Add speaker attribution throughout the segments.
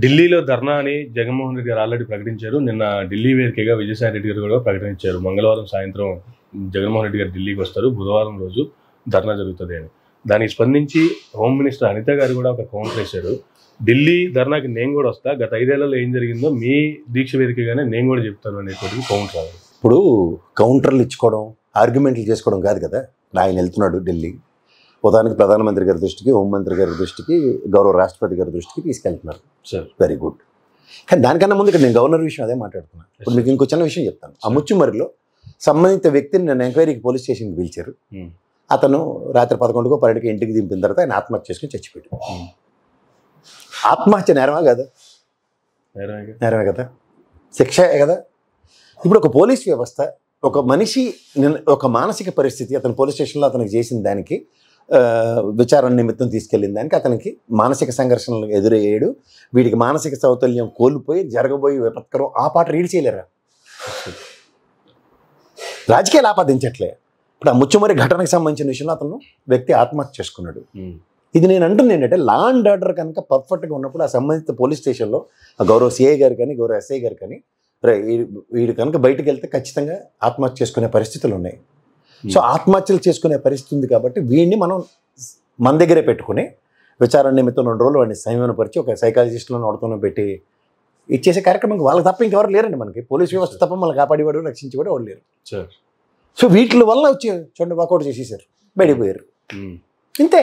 Speaker 1: ఢిల్లీలో ధర్నా అని జగన్మోహన్ రెడ్డి గారు ఆల్రెడీ ప్రకటించారు. నిన్న ఢిల్లీ వేదికగా విజయసాయి రెడ్డి గారు కూడా ప్రకటించారు. మంగళవారం సాయంత్రం జగన్మోహన్ రెడ్డి గారు ఢిల్లీకి వస్తారు, బుధవారం రోజు ధర్నా జరుగుతుంది అని. దానికి స్పందించి హోమ్ మినిస్టర్ అనిత గారు కూడా ఒక కౌంటర్ వేశారు. ఢిల్లీ ధర్నాకి నేను కూడా వస్తా, గత 5 ఏళ్లలో ఏం జరిగిందో మీ దీక్ష వేదికగానే నేను కూడా చెప్తాను అనేటువంటి కౌంటర్ రావాలి.
Speaker 2: ఇప్పుడు కౌంటర్లు ఇచ్చుకోవడం, ఆర్గ్యుమెంట్లు చేసుకోవడం కాదు కదా. ఆయన వెళ్తున్నాడు ఢిల్లీ, ఉదాహరణకి ప్రధానమంత్రి గారి దృష్టికి, హోంమంత్రి గారి దృష్టికి, గౌరవ రాష్ట్రపతి గారి దృష్టికి తీసుకెళ్తున్నారు.
Speaker 1: Sir
Speaker 2: very good. కానీ దానికన్నా ముందు ఇక్కడ నేను గవర్నర్ విషయం అదే మాట్లాడుతున్నాను. ఇప్పుడు మీకు ఇంకో చిన్న విషయం చెప్తాను. ఆ ముచ్చుమరిలో సంబంధిత వ్యక్తిని నన్ను ఎంక్వైరీకి పోలీస్ స్టేషన్కి పిలిచారు. అతను రాత్రి 11కో 12కో ఇంటికి దింపిన తర్వాత ఆయన ఆత్మహత్య చేసుకుని చచ్చిపోయాడు. ఆత్మహత్య నేరమా కదా? నేరమే కదా, శిక్ష కదా. ఇప్పుడు ఒక పోలీస్ వ్యవస్థ, ఒక మనిషి ఒక మానసిక పరిస్థితి, అతను పోలీస్ స్టేషన్లో అతనికి చేసిన దానికి విచారణ నిమిత్తం తీసుకెళ్ళిన దానికి అతనికి మానసిక సంఘర్షణలు ఎదురయ్యాడు. వీడికి మానసిక సౌతల్యం కోల్పోయి జరగబోయే విపత్కరం ఆ పాట రీడ్ చేయలేరా? రాజకీయాలు ఆపాదించట్లే. ఇప్పుడు ఆ ముచ్చుమరి ఘటనకు సంబంధించిన విషయంలో అతను వ్యక్తి ఆత్మహత్య చేసుకున్నాడు. ఇది నేను అంటుంది ఏంటంటే, లా అండ్ ఆర్డర్ కనుక పర్ఫెక్ట్గా ఉన్నప్పుడు ఆ సంబంధిత పోలీస్ స్టేషన్లో గౌరవ సిఐ గారు కానీ, గౌరవ ఎస్ఐ గారు కానీ, వీడు కనుక బయటకు వెళ్తే ఖచ్చితంగా ఆత్మహత్య చేసుకునే పరిస్థితులు ఉన్నాయి. సో ఆత్మహత్యలు చేసుకునే పరిస్థితి ఉంది కాబట్టి వీడిని మనం మన దగ్గరే పెట్టుకుని విచారణ నిమిత్తం 2 రోజులు వాడిని సంయమనపరిచి ఒక సైకాలజిస్టులను నడుతున్న పెట్టి ఇచ్చేసే కార్యక్రమం వాళ్ళకి తప్ప ఇంకెవరు లేరండి. మనకి పోలీస్ వ్యవస్థ తప్ప మనల్ని కాపాడేవాడు, రక్షించేవాడు ఎవరు లేరు. సో వీటి వల్ల వచ్చి చూడండి వాకౌట్ చేసేసారు, బయటపోయారు. ఇంతే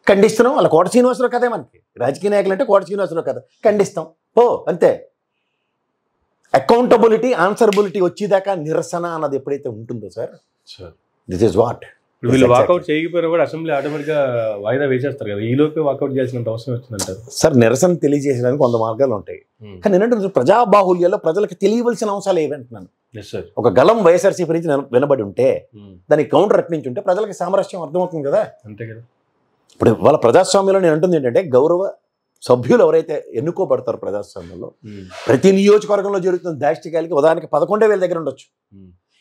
Speaker 2: ఖండిస్తున్నాం. వాళ్ళ కోట శ్రీనివాసరావు కదే మనకి రాజకీయ నాయకులు అంటే కోట శ్రీనివాసరావు కదా, ఖండిస్తాం అంతే. అకౌంటబిలిటీ, ఆన్సరబిలిటీ వచ్చేదాకా నిరసన అన్నది ఎప్పుడైతే ఉంటుందో సార్, దిస్ ఇస్ వాట్.
Speaker 1: వీళ్ళు వాకౌట్ చేయకపోయినా కూడా అసెంబ్లీ ఆటోమేటిక్గా వాయిదా వేసేస్తారు కదా, ఈలోపే వాకౌట్ చేయాల్సినంత అవసరం వచ్చిందంటారు
Speaker 2: సార్. నిరసన తెలియజేయడానికి 100 మార్గాలు ఉంటాయి. కానీ ఏంటంటే ప్రజాబాహుల్యంలో ప్రజలకు తెలియవలసిన అంశాలు ఏమంటున్నాను. ఒక గలం వైఎస్ఆర్సీపీ నుంచి వినబడి ఉంటే దానికి కౌంటర్ అట్నుంచి ఉంటే ప్రజలకు సామరస్యం అర్థమవుతుంది కదా.
Speaker 1: అంతే కదా.
Speaker 2: ఇప్పుడు వాళ్ళ ప్రజాస్వామ్యంలో నేను అంటుంది ఏంటంటే, గౌరవ సభ్యులు ఎవరైతే ఎన్నుకోబడతారో ప్రజాస్వామ్యంలో ప్రతి నియోజకవర్గంలో జరుగుతున్న దాష్టికాలకి ఉదాహరణకి 11,000 దగ్గర ఉండొచ్చు.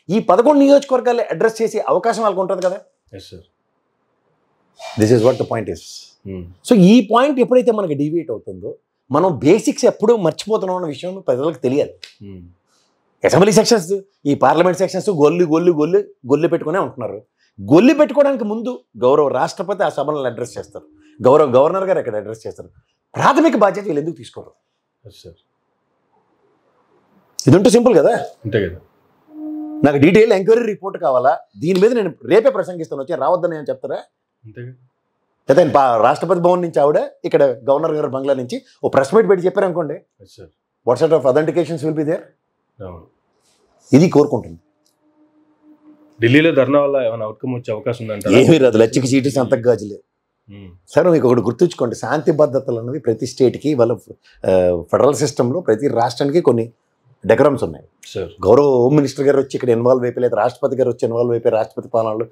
Speaker 2: ఈ 11 నియోజకవర్గాలు అడ్రస్ చేసే అవకాశం వాళ్ళకు ఉంటుంది కదా. This is what the point is. So ఈ పాయింట్ ఎప్పుడైతే మనకి డివియేట్ అవుతుందో మనం బేసిక్స్ ఎప్పుడూ మర్చిపోతున్నాం అన్న విషయం ప్రజలకు తెలియాలి. అసెంబ్లీ సెక్షన్స్, ఈ పార్లమెంట్ సెక్షన్స్ గొల్లి పెట్టుకునే ఉంటున్నారు. గొల్లి పెట్టుకోవడానికి ముందు గౌరవ రాష్ట్రపతి ఆ సభలను అడ్రస్ చేస్తారు, గౌరవ గవర్నర్ గారు ఇక్కడ అడ్రస్ చేస్తారు. ప్రాథమిక బాధ్యత వీళ్ళు ఎందుకు తీసుకోరు? ఇది ఉంటే సింపుల్ కదా.
Speaker 1: అంతే కదా.
Speaker 2: నాకు డీటెయిల్ ఎంక్వైరీ రిపోర్ట్ కావాలా, దీని మీద నేను రేపే ప్రసంగిస్తాను, వచ్చి రావద్దని అని చెప్తారా? లేదా రాష్ట్రపతి భవన్ నుంచి ఆవిడ ఇక్కడ గవర్నర్ గారు బంగ్లా నుంచి ఓ ప్రెస్ మీట్ పెట్టి చెప్పారు అనుకోండి, what sort of authentications will be there? ఇది కోరుకుంటుంది.
Speaker 1: ఢిల్లీలో ధర్నా వల్ల ఏమైనా అవుట్కమ్ వచ్చే అవకాశం ఉందంటే
Speaker 2: ఏమీ రాదు. లచ్చికి సీటు సంతకు గాజులే. సరే మీకు ఒకటి గుర్తుంచుకోండి, శాంతి భద్రతలు అన్నవి ప్రతి స్టేట్కి వాళ్ళ ఫెడరల్ సిస్టంలో ప్రతి రాష్ట్రానికి కొన్ని డెకరమ్స్ ఉన్నాయి. గౌరవ హోమ్ మినిస్టర్ గారు వచ్చి ఇక్కడ ఇన్వాల్వ్ అయిపోయి, లేదా రాష్ట్రపతి గారు వచ్చి ఇన్వాల్వ్ అయిపోయి రాష్ట్రపతి పాలనలు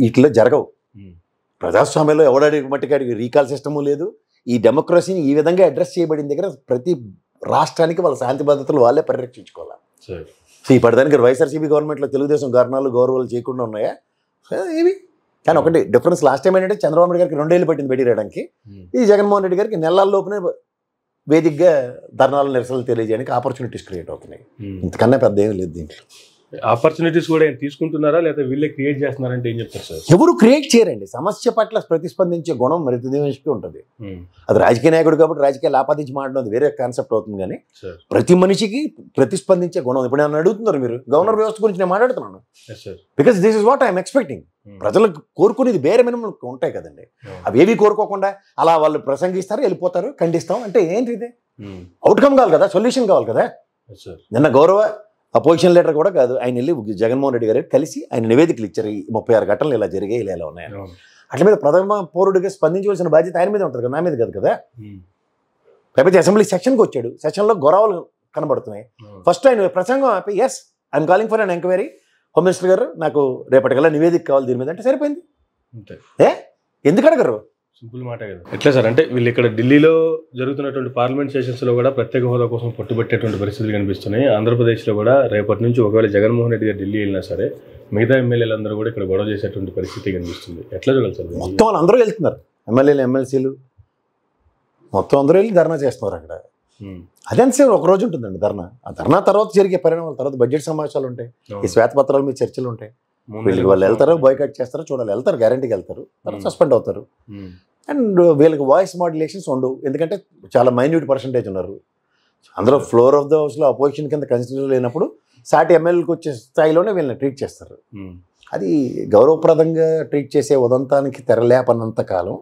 Speaker 2: వీటిలో జరగవు. ప్రజాస్వామ్యంలో ఎవడాడి మట్టికాడికి రీకాల్ సిస్టము లేదు. ఈ డెమోక్రసీని ఈ విధంగా అడ్రస్ చేయబడిన దగ్గర ప్రతి రాష్ట్రానికి వాళ్ళ శాంతి భద్రతలు వాళ్ళే పరిరక్షించుకోవాలి. సో ఈ పడదానికి వైఎస్ఆర్సీపీ గవర్నమెంట్లో తెలుగుదేశం గౌరవాలు చేయకుండా ఉన్నాయా? ఏవి కానీ ఒకటి డిఫరెన్స్, లాస్ట్ టైం ఏంటంటే చంద్రబాబు నాయుడు గారికి 2 ఏళ్ళు పట్టింది బయటికి రావడానికి. ఈ జగన్మోహన్ రెడ్డి గారికి నెలల్లోపునే వేదికగా ధర్నాలు, నిరసనలు తెలియజేయడానికి ఆపర్చునిటీస్ క్రియేట్ అవుతున్నాయి. ఇంతకన్నా పెద్ద ఏం లేదు దీంట్లో.
Speaker 1: ఆపర్చునిటీస్ కూడా తీసుకుంటున్నారా లేదా వీళ్ళే క్రియేట్ చేస్తున్నారంటే ఏం చెప్తారు సార్?
Speaker 2: ఎవరు క్రియేట్ చేయరండి. సమస్య పట్ల ప్రతిస్పందించే గుణం ప్రతి మనిషికి ఉంటుంది. అది రాజకీయ నాయకుడు కాబట్టి రాజకీయాలు ఆపాదించి మాట్లాడడం వేరే కాన్సెప్ట్ అవుతుంది. కానీ ప్రతి మనిషికి ప్రతిస్పందించే గుణం. ఇప్పుడు నన్ను అడుగుతున్నారు మీరు గవర్నర్ వ్యవస్థ గురించి, నేను మాట్లాడుతున్నాను because this is what I'm expecting. ప్రజలకు కోరుకునేది వేరే మినిమం ఉంటాయి కదండి, అవి ఏవి కోరుకోకుండా అలా వాళ్ళు ప్రసంగిస్తారు, వెళ్ళిపోతారు, ఖండిస్తాం అంటే ఏంటి? ఇది అవుట్కమ్ కావాలి కదా, సొల్యూషన్ కావాలి కదా. నిన్న గౌరవ అపోజిషన్ లీడర్ కూడా కాదు, ఆయన వెళ్ళి జగన్మోహన్ రెడ్డి గారు కలిసి ఆయన నివేదికలు ఇచ్చారు. ఈ 36 ఘటనలు ఇలా జరిగాయి, ఇలా ఉన్నాయని. అట్ల మీద ప్రథమ పౌరుడిగా స్పందించవలసిన బాధ్యత ఆయన మీద ఉంటుంది కదా, నా మీద కాదు కదా. లేకపోతే అసెంబ్లీ సెషన్కి వచ్చాడు, సెషన్లో గొడవలు కనబడుతున్నాయి. ఫస్ట్ ఆయన ప్రసంగం ఆపి yes I'm calling for an enquiry, home minister గారు నాకు రేపటికల్లా నివేదిక కావాలి దీని మీద అంటే సరిపోయింది. ఎందుకు అడగరు?
Speaker 1: సింపుల్ మాట కదా. ఎట్లా సార్ అంటే వీళ్ళు ఇక్కడ ఢిల్లీలో జరుగుతున్నటువంటి పార్లమెంట్ సెషన్స్లో కూడా ప్రత్యేక హోదా కోసం పట్టుబట్టేటువంటి పరిస్థితులు కనిపిస్తున్నాయి. ఆంధ్రప్రదేశ్లో కూడా రేపటి నుంచి ఒకవేళ జగన్మోహన్ రెడ్డి గారు ఢిల్లీ వెళ్ళినా సరే మిగతా ఎమ్మెల్యేలందరూ కూడా ఇక్కడ గొడవ చేసేటువంటి పరిస్థితి కనిపిస్తుంది. ఎట్లా చూడాలి సార్?
Speaker 2: మొత్తం వాళ్ళు అందరూ వెళ్తున్నారు, ఎమ్మెల్యేలు, ఎమ్మెల్సీలు. మొత్తం అందరూ వెళ్ళి ధర్నా చేస్తున్నారు అక్కడ. అదేంతసేపు ఒక రోజు ఉంటుందండి ధర్నా. ఆ ధర్నా తర్వాత జరిగే పరిణామాల తర్వాత బడ్జెట్ సమావేశాలు ఉంటాయి, ఈ శ్వేతపత్రాల మీద చర్చలు ఉంటాయి. వీళ్ళకి వాళ్ళు వెళ్తారో బాయ్కాట్ చేస్తారో చూడాలి. వెళ్తారు, గ్యారంటీకి వెళ్తారు, తర్వాత సస్పెండ్ అవుతారు. అండ్ వీళ్ళకి వాయిస్ మాడ్యులేషన్స్ ఉండవు, ఎందుకంటే చాలా మైన్యూట్ పర్సంటేజ్ ఉన్నారు. అందులో ఫ్లోర్ ఆఫ్ ద హౌస్లో అపోజిషన్ కింద కన్సిడర్ లేనప్పుడు సాటి ఎమ్మెల్యేలకు వచ్చే స్థాయిలోనే వీళ్ళని ట్రీట్ చేస్తారు. అది గౌరవప్రదంగా ట్రీట్ చేసే ఉదంతానికి తెరలేపనంత కాలం,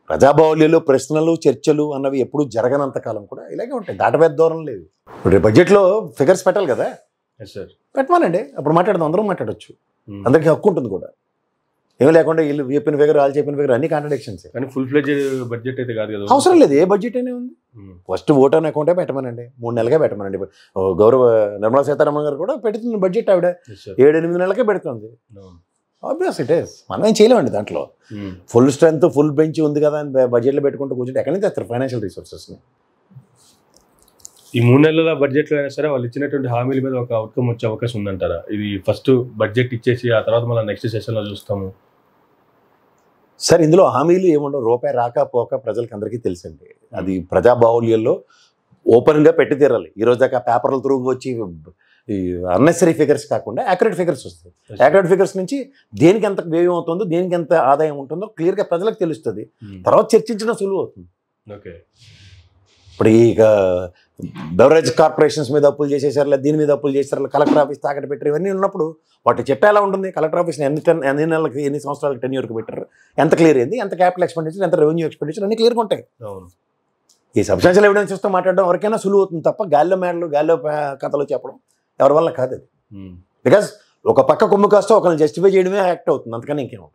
Speaker 2: ప్రజాబాహుల్యంలో ప్రశ్నలు చర్చలు అన్నవి ఎప్పుడు జరగనంత కాలం కూడా ఇలాగే ఉంటాయి. దాటవేద దూరం లేదు. ఇప్పుడు బడ్జెట్లో ఫిగర్స్ పెట్టాలి కదా, పెట్టమానండి, అప్పుడు మాట్లాడదాం, అందరం మాట్లాడచ్చు, అందరికీ హక్కు ఉంటుంది కూడా. ఏమీ లేకుండా వీళ్ళు చెప్పిన ఫిగర్ వాళ్ళు చెప్పిన ఫిగర్ అన్ని కాంట్రడిక్షన్స్.
Speaker 1: కానీ ఫుల్ ఫ్లెడ్జెడ్ బడ్జెట్ అయితే కాదు కదా,
Speaker 2: అవసరం లేదు. ఏ బడ్జెట్ అయినా ఉంది, ఫస్ట్ ఓట్ అనే అకౌంటే పెట్టమనండి, 3 నెలలకే పెట్టమనండి. గౌరవ నిర్మలా సీతారామన్ గారు కూడా పెడుతుంది బడ్జెట్, ఆవిడ 7-8 నెలలకే పెడుతుంది. Obvious it is. మనం ఏం చేయలేమండి దాంట్లో. ఫుల్ స్ట్రెంత్ ఫుల్ బెంచ్ ఉంది కదా అని బడ్జెట్లో పెట్టుకుంటూ కూర్చుంటే ఎక్కడి నుంచి తెస్తారు ఫైనాన్షియల్ రిసోర్సెస్ని?
Speaker 1: ఈ 3 నెలల బడ్జెట్లో అయినా సరే వాళ్ళు ఇచ్చినటువంటి హామీల మీద ఒక అవుట్కమ్ వచ్చే అవకాశం ఉందంటారా? ఇది ఫస్ట్ బడ్జెట్ ఇచ్చేసి ఆ తర్వాత మళ్ళీ నెక్స్ట్ సెషన్లో చూస్తాము.
Speaker 2: సార్ ఇందులో హామీలు ఏముండవు, రూపాయి రాకపోక ప్రజలకి అందరికీ తెలిసింది. అది ప్రజాబాహుల్యంలో ఓపెన్గా పెట్టి తీరాలి. ఈరోజు దాకా పేపర్ల త్రూ వచ్చి ఈ అన్నెసరీ ఫిగర్స్ కాకుండా యాక్యురేట్ ఫిగర్స్ వస్తాయి. యాక్యురేట్ ఫిగర్స్ నుంచి దేనికి ఎంత వ్యయం అవుతుందో, దేనికి ఎంత ఆదాయం ఉంటుందో క్లియర్గా ప్రజలకు తెలుస్తుంది. తర్వాత చర్చించడం సులువు అవుతుంది.
Speaker 1: ఓకే,
Speaker 2: ఇప్పుడు ఇక బెవరేజ్ కార్పొరేషన్స్ మీద అప్పులు చేసేసారు, లేదా దీని మీద అప్పులు చేశారు, కలెక్టర్ ఆఫీస్ తాకట్టు పెట్టారు, ఇవన్నీ ఉన్నప్పుడు వాటి చిట్టా ఎలా ఉంటుంది? కలెక్టర్ ఆఫీస్ని ఎన్ని నెలలకి ఎన్ని సంవత్సరాలకి టెన్యూర్కి పెట్టారు, ఎంత క్లియర్ అయింది, ఎంత క్యాపిటల్ ఎక్స్పెండిచర్, ఎంత రెవెన్యూ ఎక్స్పెండిచర్ అన్ని క్లియర్గా ఉంటాయి. ఈ సబ్స్టాన్షియల్ ఎవిడెన్స్ చూస్తూ మాట్లాడడం ఎవరికైనా సులువు అవుతుంది తప్ప గాల్లో మేడలు గాల్లో కథలు చెప్పడం ఎవరి వల్ల కాదు అది. బికాస్ ఒక పక్క కొమ్ము కాస్త ఒకరిని జస్టిఫై చేయడమే యాక్ట్ అవుతుంది, అంతకని ఇంకేమో.